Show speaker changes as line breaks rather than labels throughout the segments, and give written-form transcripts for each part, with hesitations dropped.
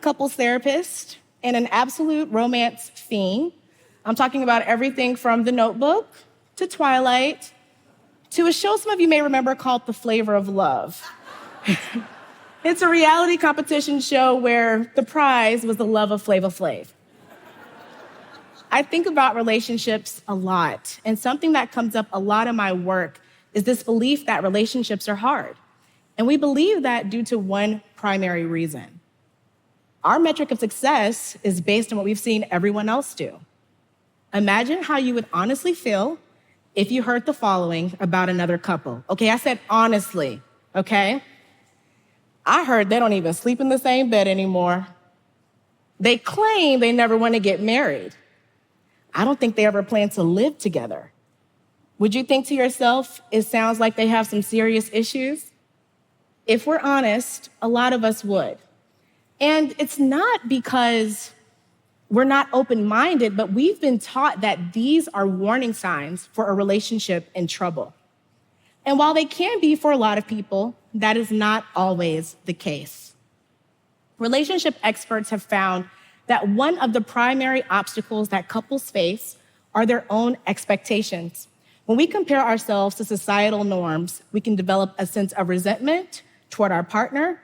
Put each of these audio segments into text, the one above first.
couples therapist and an absolute romance fiend. I'm talking about everything from The Notebook to Twilight to a show some of you may remember called The Flavor of Love. It's a reality competition show where the prize was the love of Flava Flav. I think about relationships a lot, and something that comes up a lot in my work is this belief that relationships are hard. And we believe that due to one primary reason. Our metric of success is based on what we've seen everyone else do. Imagine how you would honestly feel if you heard the following about another couple. Okay, I said honestly, okay? I heard they don't even sleep in the same bed anymore. They claim they never want to get married. I don't think they ever plan to live together. Would you think to yourself, it sounds like they have some serious issues? If we're honest, a lot of us would. And it's not because we're not open-minded, but we've been taught that these are warning signs for a relationship in trouble. And while they can be for a lot of people, that is not always the case. Relationship experts have found that one of the primary obstacles that couples face are their own expectations. When we compare ourselves to societal norms, we can develop a sense of resentment toward our partner,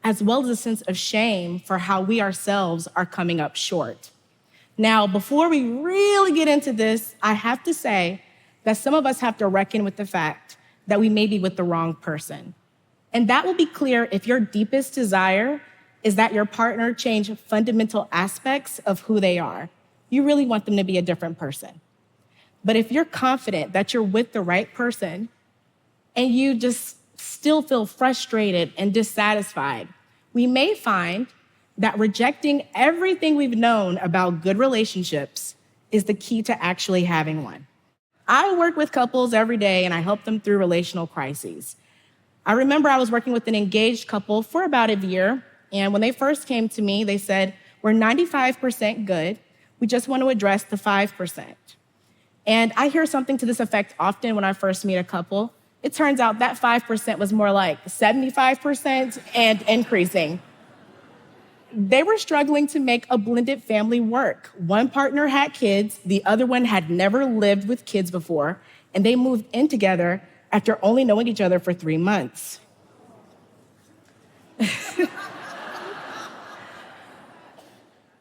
as well as a sense of shame for how we ourselves are coming up short. Now, before we really get into this, I have to say that some of us have to reckon with the fact that we may be with the wrong person. And that will be clear if your deepest desire is that your partner change fundamental aspects of who they are. You really want them to be a different person. But if you're confident that you're with the right person and you just still feel frustrated and dissatisfied, we may find that rejecting everything we've known about good relationships is the key to actually having one. I work with couples every day and I help them through relational crises. I remember I was working with an engaged couple for about a year, and when they first came to me, they said, we're 95% good, we just want to address the 5%. And I hear something to this effect often when I first meet a couple. It turns out that 5% was more like 75% and increasing. They were struggling to make a blended family work. One partner had kids, the other one had never lived with kids before, and they moved in together after only knowing each other for 3 months.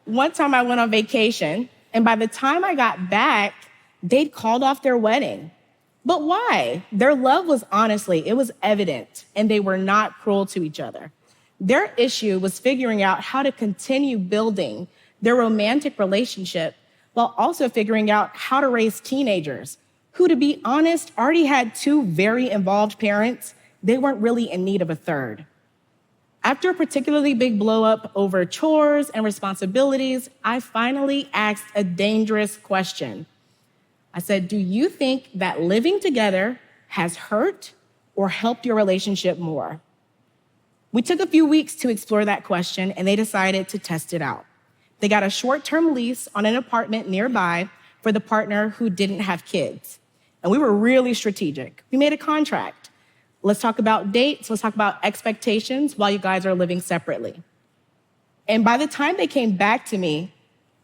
One time I went on vacation, and by the time I got back, they'd called off their wedding. But why? Their love was it was evident, and they were not cruel to each other. Their issue was figuring out how to continue building their romantic relationship while also figuring out how to raise teenagers who, to be honest, already had 2 very involved parents. They weren't really in need of a third. After a particularly big blow-up over chores and responsibilities, I finally asked a dangerous question. I said, do you think that living together has hurt or helped your relationship more? We took a few weeks to explore that question, and they decided to test it out. They got a short-term lease on an apartment nearby for the partner who didn't have kids. And we were really strategic. We made a contract. Let's talk about dates. Let's talk about expectations while you guys are living separately. And by the time they came back to me,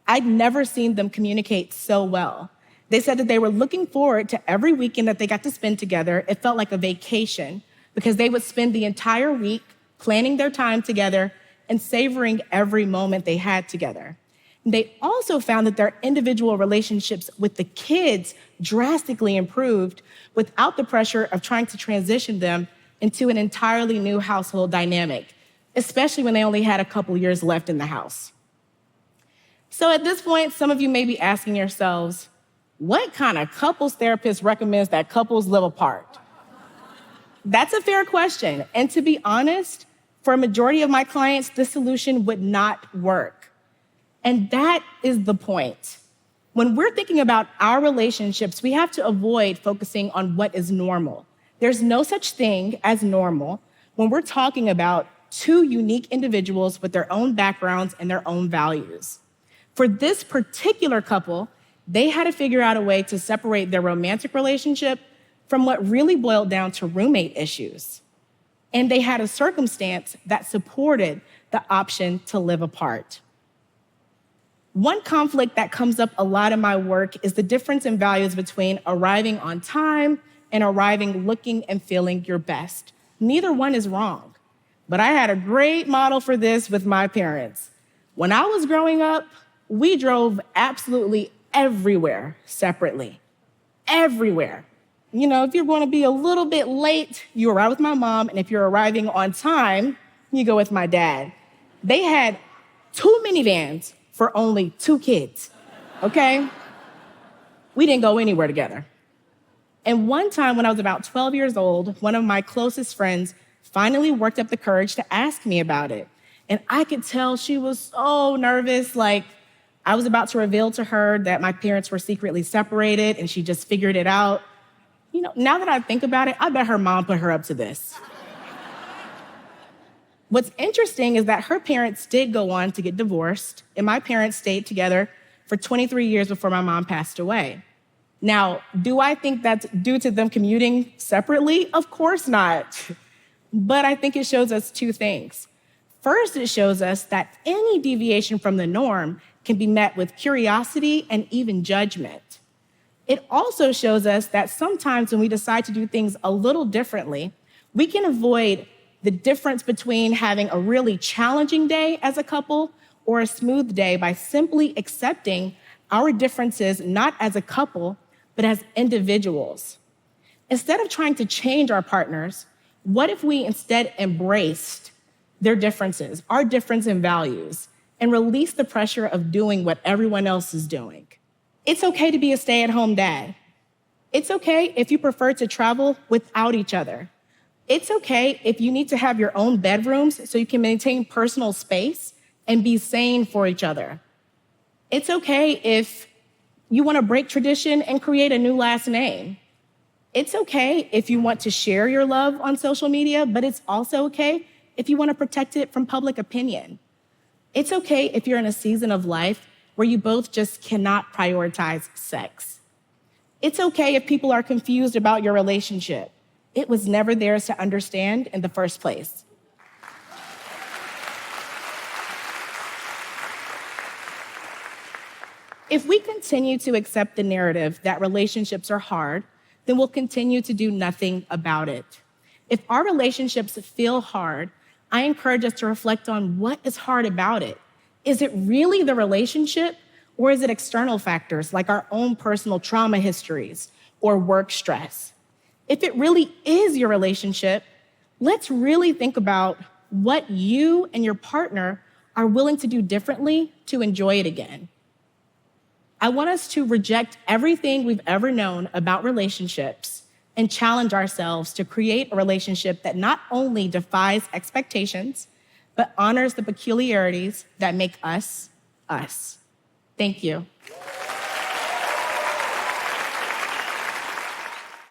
I'd never seen them communicate so well. They said that they were looking forward to every weekend that they got to spend together. It felt like a vacation because they would spend the entire week planning their time together and savoring every moment they had together. They also found that their individual relationships with the kids drastically improved without the pressure of trying to transition them into an entirely new household dynamic, especially when they only had a couple years left in the house. So at this point, some of you may be asking yourselves, what kind of couples therapist recommends that couples live apart? That's a fair question. And to be honest, for a majority of my clients, this solution would not work. And that is the point. When we're thinking about our relationships, we have to avoid focusing on what is normal. There's no such thing as normal when we're talking about 2 unique individuals with their own backgrounds and their own values. For this particular couple, they had to figure out a way to separate their romantic relationship from what really boiled down to roommate issues. and they had a circumstance that supported the option to live apart. One conflict that comes up a lot in my work is the difference in values between arriving on time and arriving looking and feeling your best. Neither one is wrong, but I had a great model for this with my parents. When I was growing up, we drove absolutely everywhere separately. Everywhere. You know, if you're going to be a little bit late, you arrive with my mom, and if you're arriving on time, you go with my dad. They had 2 minivans for only 2 kids, okay? We didn't go anywhere together. And one time when I was about 12 years old, one of my closest friends finally worked up the courage to ask me about it. And I could tell she was so nervous, like I was about to reveal to her that my parents were secretly separated and she just figured it out. You know, now that I think about it, I bet her mom put her up to this. What's interesting is that her parents did go on to get divorced, and my parents stayed together for 23 years before my mom passed away. Now, do I think that's due to them commuting separately? Of course not. But I think it shows us 2 things. First, it shows us that any deviation from the norm can be met with curiosity and even judgment. It also shows us that sometimes when we decide to do things a little differently, we can avoid the difference between having a really challenging day as a couple or a smooth day by simply accepting our differences not as a couple, but as individuals. Instead of trying to change our partners, what if we instead embraced their differences, our difference in values, and released the pressure of doing what everyone else is doing? It's okay to be a stay-at-home dad. It's okay if you prefer to travel without each other. It's okay if you need to have your own bedrooms so you can maintain personal space and be sane for each other. It's okay if you want to break tradition and create a new last name. It's okay if you want to share your love on social media, but it's also okay if you want to protect it from public opinion. It's okay if you're in a season of life where you both just cannot prioritize sex. It's okay if people are confused about your relationship. It was never theirs to understand in the first place. If we continue to accept the narrative that relationships are hard, then we'll continue to do nothing about it. If our relationships feel hard, I encourage us to reflect on what is hard about it. Is it really the relationship, or is it external factors like our own personal trauma histories or work stress? If it really is your relationship, let's really think about what you and your partner are willing to do differently to enjoy it again. I want us to reject everything we've ever known about relationships and challenge ourselves to create a relationship that not only defies expectations, but honors the peculiarities that make us, us. Thank you.